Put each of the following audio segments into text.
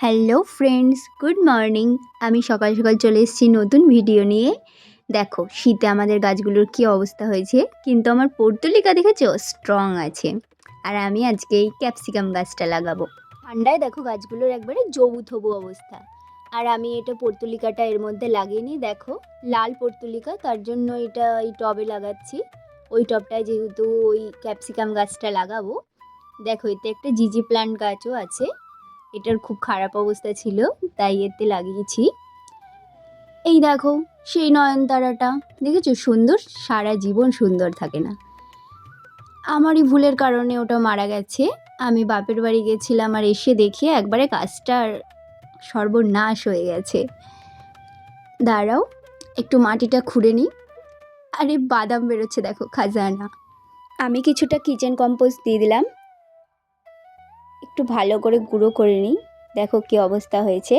Hello friends, good morning. আমি সকাল সকাল চলে এসেছি নতুন ভিডিও নিয়ে। দেখো শীতে আমাদের গাছগুলোর কি অবস্থা হয়েছে, কিন্তু আমার পর্তুলিকা দেখেছো স্ট্রং আছে। আর আমি আজকে এই ক্যাপসিকাম গাছটা লাগাবো। ঠান্ডায় দেখো গাছগুলোর একবারে জবু থবু অবস্থা। আর আমি এটা পর্তুলিকাটা এর মধ্যে লাগিয়ে নিই, দেখো লাল পর্তুলিকা, তার জন্য এটা এই টবে লাগাচ্ছি। ওই টবটায় যেহেতু ওই ক্যাপসিকাম গাছটা লাগাবো। দেখো এতে একটা জিজি প্ল্যান্ট গাছও আছে, এটার খুব খারাপ অবস্থা ছিল তাই এতে লাগিয়েছি। এই দেখো সেই নয়নতারাটা দেখেছো, সুন্দর, সারা জীবন সুন্দর থাকে না, আমারই ভুলের কারণে ওটা মারা গেছে। আমি বাপের বাড়ি গেছিলাম আর এসে দেখে একবারে গাছটার সর্বনাশ হয়ে গেছে। দাঁড়াও একটু মাটিটা খুঁড়ে নিই। আরে বাদাম বেরোচ্ছে দেখো, খাজানা। আমি কিছুটা কিচেন কম্পোস্ট দিয়ে দিলাম, একটু ভালো করে গুঁড়ো করে নিই। দেখো কি অবস্থা হয়েছে।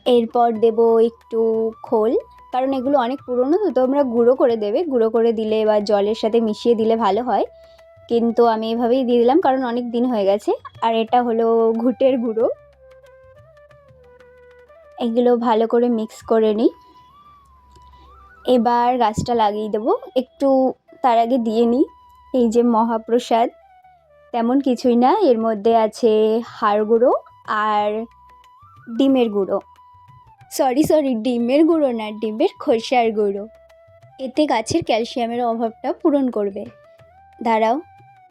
এরপর দেব একটু খোল, কারণ এগুলো অনেক পুরনো তো তোমরা গুঁড়ো করে দেবে, গুঁড়ো করে দিলে বা জলের সাথে মিশিয়ে দিলে ভালো হয়, কিন্তু আমি এভাবেই দিয়ে দিলাম কারণ অনেক দিন হয়ে গেছে। আর এটা হলো ঘুটের গুঁড়ো। এগুলো ভালো করে মিক্স করে নিই। এবার গাছটা লাগিয়ে দেবো। একটু তার আগে দিয়ে নিই এই যে মহাপ্রসাদ, তেমন কিছুই না, এর মধ্যে আছে হাড় গুঁড়ো আর ডিমের গুঁড়ো। সরি ডিমের গুঁড়ো না, ডিমের খোসার গুঁড়ো। এতে গাছের ক্যালসিয়ামের অভাবটা পূরণ করবে। দাঁড়াও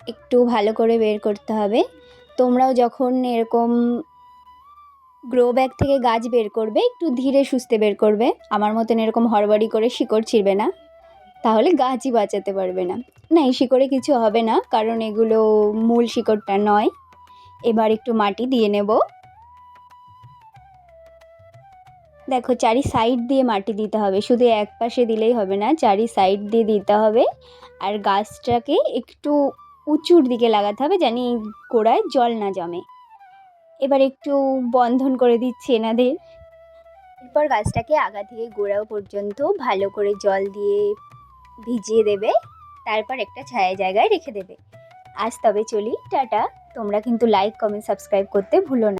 একটু ভালো করে বের করতে হবে। তোমরাও যখন এরকম গ্রো ব্যাগ থেকে গাছ বের করবে একটু ধীরে সুস্থে বের করবে, আমার মতন এরকম হড়বড়ি করে শিকড় ছিঁড়বে না, তাহলে গাছই বাঁচাতে পারবে না। না, এই শিকড়ে কিছু হবে না কারণ এগুলো মূল শিকড়টা নয়। এবার একটু মাটি দিয়ে নেব। দেখো চারি সাইড দিয়ে মাটি দিতে হবে, শুধু এক পাশে দিলেই হবে না, চারি সাইড দিয়ে দিতে হবে। আর গাছটাকে একটু উঁচুর দিকে লাগাতে হবে জানি গোড়ায় জল না জমে। এবার একটু বন্ধন করে দিচ্ছি এনাদের। এরপর গাছটাকে আগা থেকে গোড়াও পর্যন্ত ভালো করে জল দিয়ে ভিজিয়ে দেবে, তারপর একটা ছায়া জায়গায় রেখে দেবে। আজ তবে চলি, টাটা। তোমরা কিন্তু লাইক, কমেন্ট, সাবস্ক্রাইব করতে ভুলো না।